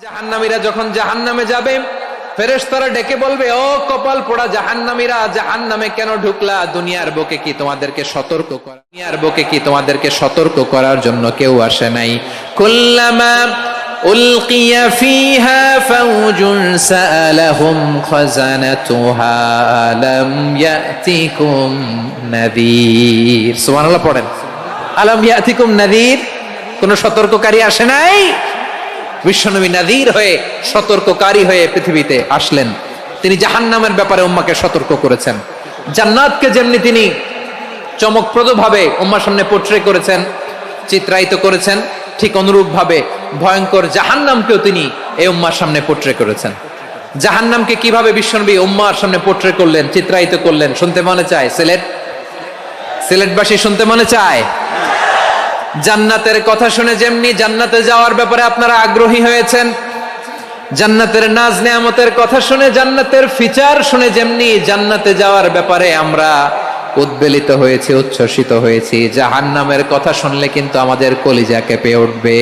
জাহান্নামীরা যখন জাহান্নামে যাবে, ফেরেশতারা ডেকে বলবে, ও কপাল পোড়া জাহান্নামীরা, জাহান্নামে কেন ঢুকলা? দুনিয়ার বুকে কি তোমাদেরকে সতর্ক করার জন্য কেউ আসে নাই? কুল্লামা উলকিয়া ফিহা ফাওজুন সাআলাহুম খাযানাতুহা আলাম ইয়াতিকুম নাযীর। সুবহানাল্লাহ পড়েন। আলাম ইয়াতিকুম নাযীর, কোন সতর্ককারী আসে নাই? বিশ্বনবী নাযীর হয়ে, সতর্ককারী হয়ে পৃথিবীতে আসলেন। তিনি জাহান্নামের ব্যাপারে উম্মাকে সতর্ক করেছেন। জান্নাতকে যেমনি তিনি চমকপ্রদ ভাবে উম্মার সামনে পোট্রে করেছেন, চিত্রায়িত করেছেন, ঠিক অনুরূপ ভাবে ভয়ঙ্কর জাহান্নামকেও তিনি এই উম্মার সামনে পোট্রে করেছেন। জাহান্নামকে কিভাবে বিশ্বনবী উম্মার সামনে পোট্রে করলেন, চিত্রায়িত করলেন, শুনতে মনে চায়? সিলেটবাসী শুনতে মনে চায়? জান্নাতের কথা শুনে যেমনি জান্নাতে যাওয়ার ব্যাপারে আপনারা আগ্রহী হয়েছেন, জান্নাতের নাজ নেয়ামতের কথা শুনে, জান্নাতের ফিচার শুনে যেমনি জান্নাতে যাওয়ার ব্যাপারে আমরা উদ্বেলিত হয়েছি, উচ্ছ্বসিত হয়েছি, জাহান্নামের কথা শুনলে কিন্তু আমাদের কলিজা কেঁপে উঠবে।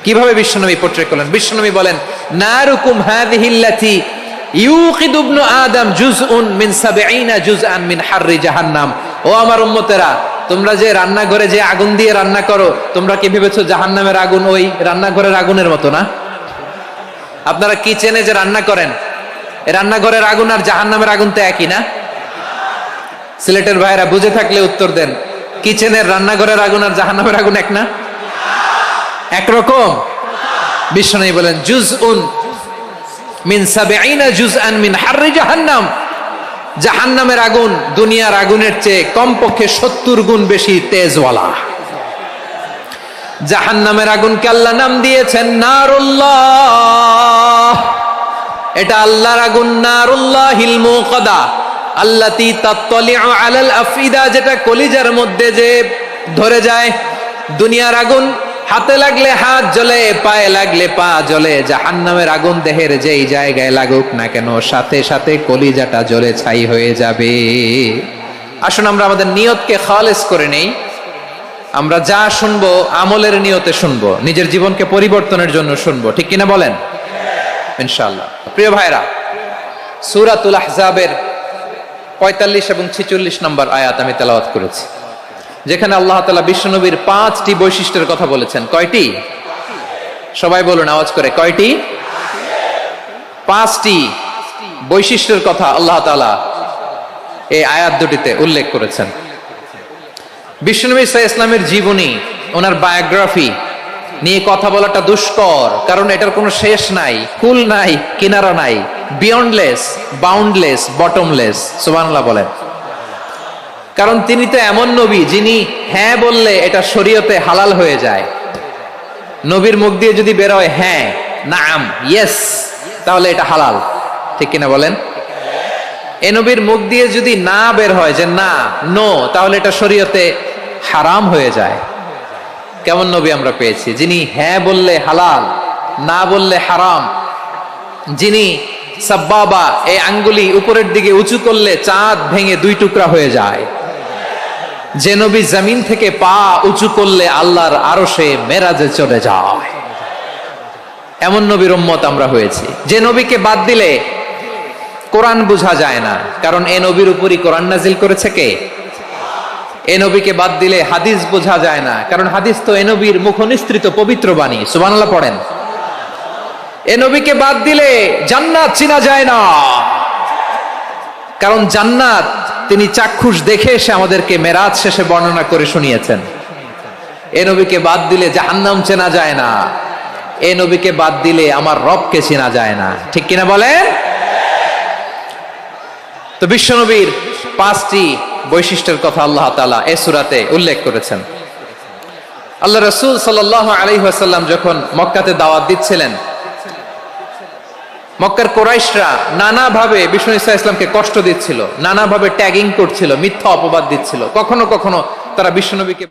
কিভাবে বিশ্বনবী পোট্রে করলেন? বিশ্বনবী বলেন, নারুকুম হাযিহিল্লাতী ইউকিদু ইবনু আদম জুজউন মিন ৭০ জুজআন মিন হাররি জাহান্নাম। ও আমার উম্মতেরা, তোমরা যে রান্নাঘরে যে আগুন দিয়ে রান্না করো, তোমরা কি ভেবেছো জাহান্নামের আগুন ওই রান্নাঘরের আগুনের মতো না? আপনারা কিচেনে যে রান্না করেন, রান্নাঘরের আগুন আর জাহান্নামের আগুন তো একই না? সিলেটের ভাইরা বুঝে থাকলে উত্তর দেন, কিচেনের রান্নাঘরের আগুন আর জাহান্নামের আগুন এক না? একরকম? বিশ্বনবী বলেন, জুজউন মিন ৭০ জুজআন মিন হাররি জাহান্নাম। জাহান্নামের আগুন দুনিয়ার আগুনের চেয়ে কমপক্ষে ৭০ গুণ বেশি তেজওয়ালা। জাহান্নামের আগুনকে আল্লাহ নাম দিয়েছেন নারুল্লাহ। এটা আল্লাহর আগুন, নারুল্লাহিল মুকাদা আল্লাতী তাত্তালিউ আলাল আফইদা, যেটা কলিজার মধ্যে যে ধরে যায়। দুনিয়ার আগুন হাতে লাগলে হাত জ্বলে, পায়ে লাগলে পা জ্বলে। জাহান্নামের আগুন দেহের যেই জায়গায় লাগুক না কেন, সাথে সাথে কলিজাটা জ্বলে ছাই হয়ে যাবে। আসুন আমরা আমাদের নিয়তকে খালেস করে নেই। আমরা যা শুনবো আমলের নিয়তে শুনবো, নিজের জীবনকে পরিবর্তনের জন্য শুনবো, ঠিক কিনা বলেন? ইনশাআল্লাহ। প্রিয় ভাইরা, সূরাতুল আহজাবের ৪৫ এবং ৪৬ নম্বর আয়াত আমি তেলাওয়াত করেছি, যেখানে আল্লাহ তাআলা বিশ্বনবীর ৫টি বৈশিষ্ট্যের কথা বলেছেন। কয়টি? সবাই বলুন আওয়াজ করে, কয়টি? ৫টি বৈশিষ্ট্যের কথা আল্লাহ তাআলা এই আয়াত দুটিতে উল্লেখ করেছেন। বিশ্বনবী সাল্লাল্লাহু আলাইহি ওয়াসাল্লামের জীবনী, ওনার বায়োগ্রাফি নিয়ে কথা বলাটা দুষ্কর, কারণ এটার কোনো শেষ নাই, কুল নাই, কিনারা নাই, বিয়ন্ডলেস, বাউন্ডলেস, বটমলেস। সুবহানাল্লাহ বলেন। কারণ তিনি তো এমন নবী যিনি হ্যাঁ বললে এটা শরীয়তে হালাল হয়ে যায়। নবীর মুখ দিয়ে যদি বের হয় হ্যাঁ, নাম, ইয়েস, তাহলে এটা হালাল, ঠিক কিনা বলেন? এ নবীর মুখ দিয়ে যদি না বের হয় যে না, নো, তাহলে এটা শরীয়তে হারাম হয়ে যায়। কেমন নবী আমরা পেয়েছি, যিনি হ্যাঁ বললে হালাল, না বললে হারাম, যিনি সাব্বাবা, এই আঙ্গুলি উপরের দিকে উঁচু করলে চাঁদ ভেঙে ২ টুকরা হয়ে যায়, যে নবী জমিন থেকে পা উঁচু করলে আল্লাহর আরশে মেরাজে চলে যায়। এমন নবীর উম্মত আমরা হয়েছি। যে নবীকে বাদ দিলে কোরআন বোঝা যায় না, কারণ এ নবীর উপরই কোরআন নাজিল করেছে কে? এ নবীকে বাদ দিলে হাদিস বোঝা যায় না, কারণ হাদিস তো এ নবীর মুখনিসৃত পবিত্র বাণী। সুবহানাল্লাহ পড়েন। এ নবীকে বাদ দিলে জান্নাত চিনা যায় না, কারণ জান্নাত তিনি চাক্ষুষ দেখে এসে আমাদেরকে মেরাজ শেষে বর্ণনা করে শুনিয়েছেন। এ নবীকে বাদ দিলে জাহান্নাম চেনা যায় না, এ নবীকে বাদ দিলে আমার রবকে চেনা যায় না, ঠিক কিনা বলেন? তো বিশ্বনবীর ৫টি বৈশিষ্ট্যের কথা আল্লাহ তাআলা এই সূরাতে উল্লেখ করেছেন। আল্লাহ রাসূল সাল্লাল্লাহু আলাইহি ওয়াসাল্লাম যখন মক্কাতে দাওয়াত দিচ্ছিলেন, মক্কার কুরাইশরা নানাভাবে বিষ্ণু ঈসা ইসলামকে কষ্ট দিচ্ছিল, নানাভাবে ট্যাগিং করছিল, মিথ্যা অপবাদ দিচ্ছিল। কখনো কখনো তারা বিশ্বনবীকে